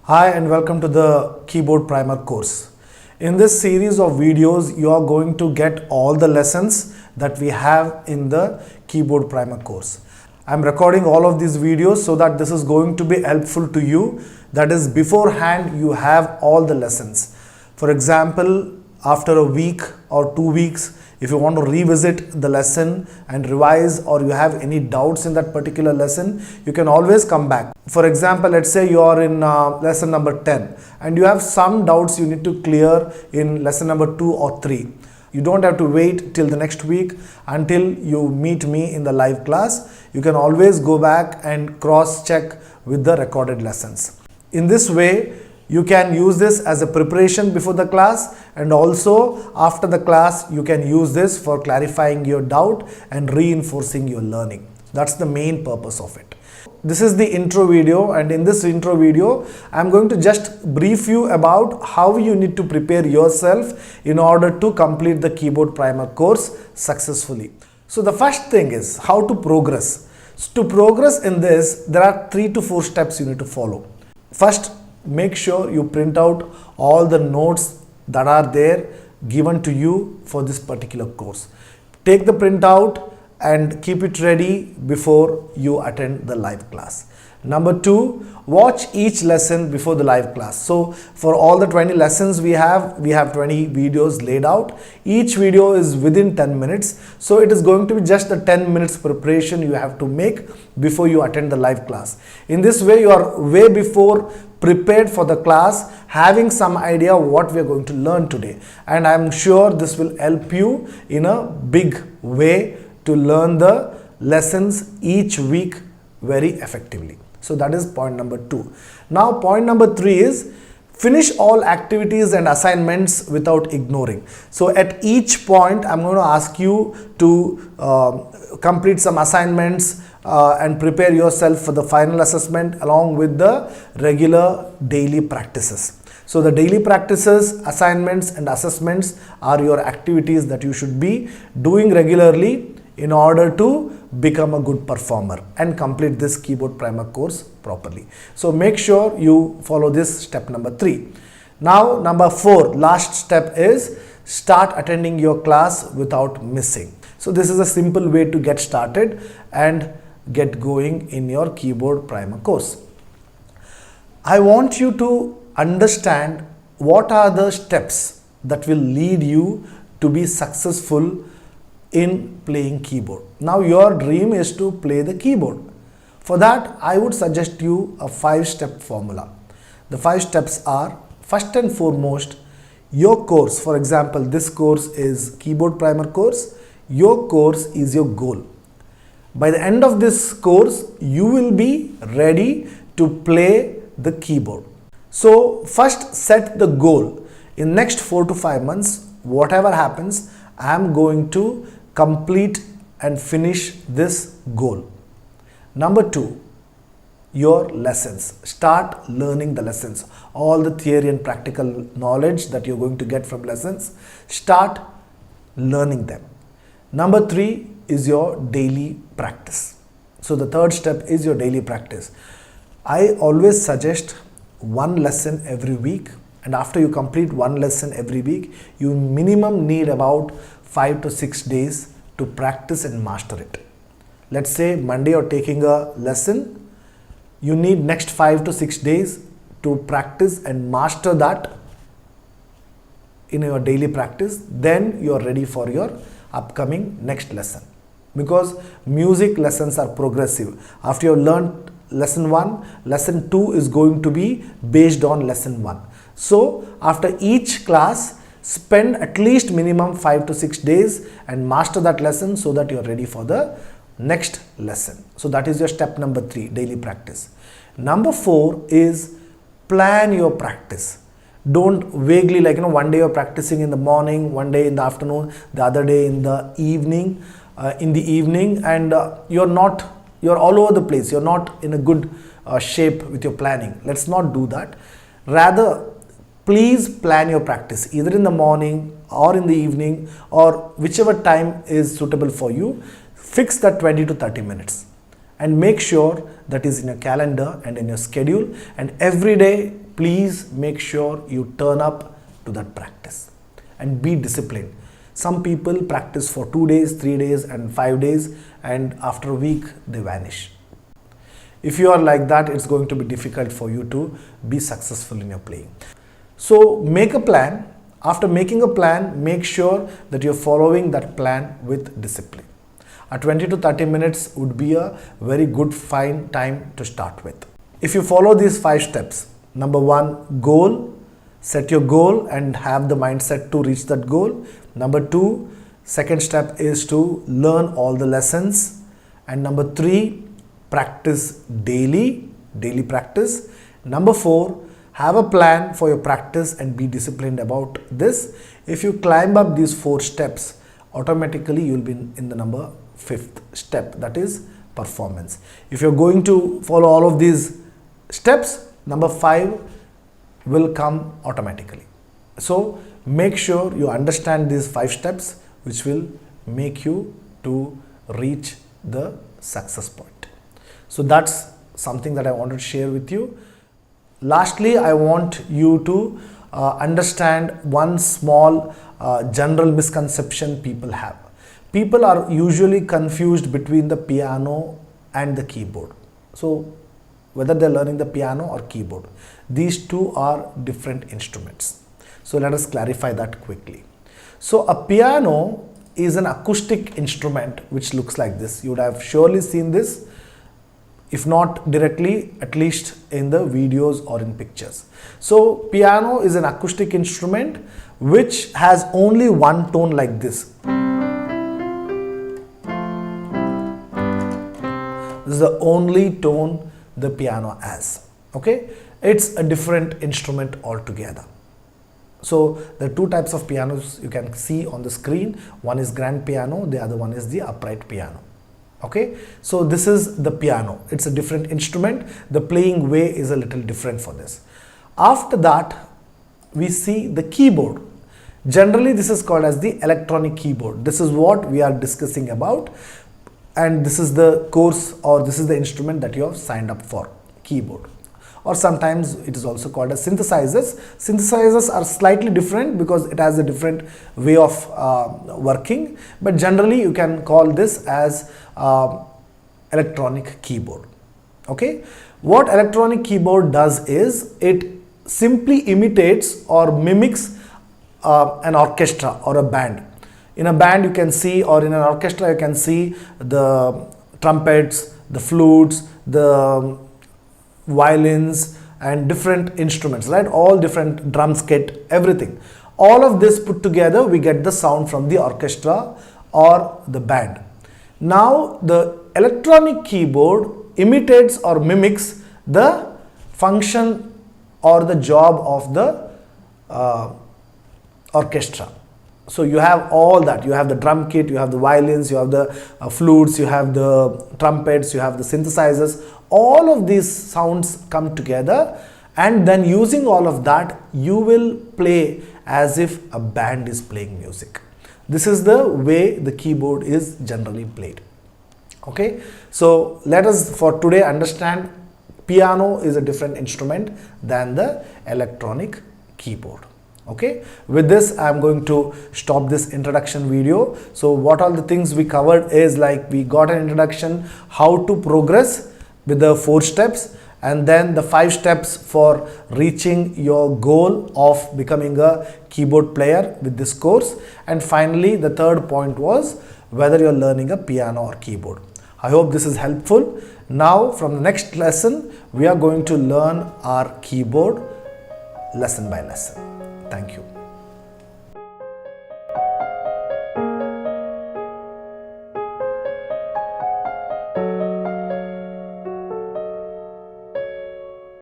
Hi and welcome to the Keyboard Primer course. In this series of videos, you are going to get all the lessons that we have in the Keyboard Primer course. I'm recording all of these videos so that this is going to be helpful to you. That is, beforehand you have all the lessons. For example, after a week or 2 weeks, if you want to revisit the lesson and revise, or you have any doubts in that particular lesson, you can always come back. For example, let's say you are in lesson number 10 and you have some doubts you need to clear in lesson number 2 or 3. You don't have to wait till the next week until you meet me in the live class. You can always go back and cross check with the recorded lessons. In this way, you can use this as a preparation before the class, and also after the class you can use this for clarifying your doubt and reinforcing your learning. That's the main purpose of it. This is the intro video, and in this intro video I'm going to just brief you about how you need to prepare yourself in order to complete the Keyboard Primer course successfully. So the first thing is how to progress. So to progress in this, there are 3 to 4 steps you need to follow. First, make sure you print out all the notes that are there given to you for this particular course. Take the printout and keep it ready before you attend the live class. Number 2, watch each lesson before the live class. So for all the 20 lessons we have 20 videos laid out. Each video is within 10 minutes. So it is going to be just a 10 minutes preparation you have to make before you attend the live class. In this way, you are way before prepared for the class, having some idea what we are going to learn today. And I am sure this will help you in a big way to learn the lessons each week very effectively. So that is point number 2. Now point number 3 is finish all activities and assignments without ignoring. So at each point I'm going to ask you to complete some assignments and prepare yourself for the final assessment along with the regular daily practices. So the daily practices, assignments and assessments are your activities that you should be doing regularly in order to become a good performer and complete this Keyboard Primer course properly. So make sure you follow this step number 3. Now number 4, last step is start attending your class without missing. So this is a simple way to get started and get going in your Keyboard Primer course. I want you to understand what are the steps that will lead you to be successful in playing keyboard. Now your dream is to play the keyboard. For that, I would suggest you a 5-step formula. The 5 steps are, first and foremost, your course. For example, this course is Keyboard Primer course. Your course is your goal. By the end of this course, you will be ready to play the keyboard. So first set the goal. In next 4 to 5 months, whatever happens, I am going to complete and finish this goal. Number 2, your lessons. Start learning the lessons. All the theory and practical knowledge that you're going to get from lessons, start learning them. Number 3 is your daily practice. So the third step is your daily practice. I always suggest 1 lesson every week, and after you complete 1 lesson every week, you minimum need about 5 to 6 days to practice and master it. Let's say Monday you're taking a lesson, you need next 5 to 6 days to practice and master that in your daily practice. Then you're ready for your upcoming next lesson, because music lessons are progressive. After you've learned lesson 1, lesson 2 is going to be based on lesson 1. So after each class, spend at least minimum 5 to 6 days and master that lesson so that you're ready for the next lesson. So that is your step number 3, daily practice. Number 4 is plan your practice. Don't vaguely, like, one day you're practicing in the morning, one day in the afternoon, the other day in the evening, and you're all over the place. You're not in a good shape with your planning. Let's not do that. Rather, please plan your practice either in the morning or in the evening or whichever time is suitable for you. Fix that 20 to 30 minutes and make sure that is in your calendar and in your schedule, and every day please make sure you turn up to that practice and be disciplined. Some people practice for 2 days, 3 days and 5 days, and after a week they vanish. If you are like that, it's going to be difficult for you to be successful in your playing. So make a plan. After making a plan, make sure that you're following that plan with discipline. A 20 to 30 minutes would be a very good fine time to start with. If you follow these 5 steps, number 1, goal. Set your goal and have the mindset to reach that goal. Number 2, second step is to learn all the lessons. And number 3, practice daily practice. Number 4, have a plan for your practice and be disciplined about this. If you climb up these 4 steps, automatically you'll be in the number 5th step, that is performance. If you're going to follow all of these steps, number 5 will come automatically. So make sure you understand these 5 steps, which will make you to reach the success point. So that's something that I wanted to share with you. Lastly, I want you to understand one small general misconception people have. People are usually confused between the piano and the keyboard. So whether they're learning the piano or keyboard, these two are different instruments. So let us clarify that quickly. So a piano is an acoustic instrument which looks like this. You would have surely seen this, if not directly, at least in the videos or in pictures. So piano is an acoustic instrument which has only one tone like this. This is the only tone the piano has. Okay, it's a different instrument altogether. So there are 2 types of pianos you can see on the screen. One is grand piano, the other one is the upright piano. Okay, so this is the piano. It's a different instrument. The playing way is a little different for this. After that, we see the keyboard. Generally, this is called as the electronic keyboard. This is what we are discussing about, and this is the course, or this is the instrument that you have signed up for, keyboard. Or sometimes it is also called as synthesizers. Synthesizers are slightly different because it has a different way of working, but generally you can call this as electronic keyboard. Okay, what electronic keyboard does is it simply imitates or mimics an orchestra or a band. In a band you can see, or in an orchestra you can see the trumpets, the flutes, the violins and different instruments, right? All different, drums kit, everything. All of this put together, we get the sound from the orchestra or the band. Now the electronic keyboard imitates or mimics the function or the job of the orchestra. So you have all that. You have the drum kit, you have the violins, you have the flutes, you have the trumpets, you have the synthesizers. All of these sounds come together, and then using all of that, you will play as if a band is playing music. This is the way the keyboard is generally played. Okay, so let us for today understand piano is a different instrument than the electronic keyboard. Okay, with this I am going to stop this introduction video. So what all the things we covered is, like, we got an introduction how to progress with the 4 steps, and then the 5 steps for reaching your goal of becoming a keyboard player with this course, and finally the 3rd point was whether you are learning a piano or keyboard. I hope this is helpful. Now from the next lesson we are going to learn our keyboard lesson by lesson. Thank you.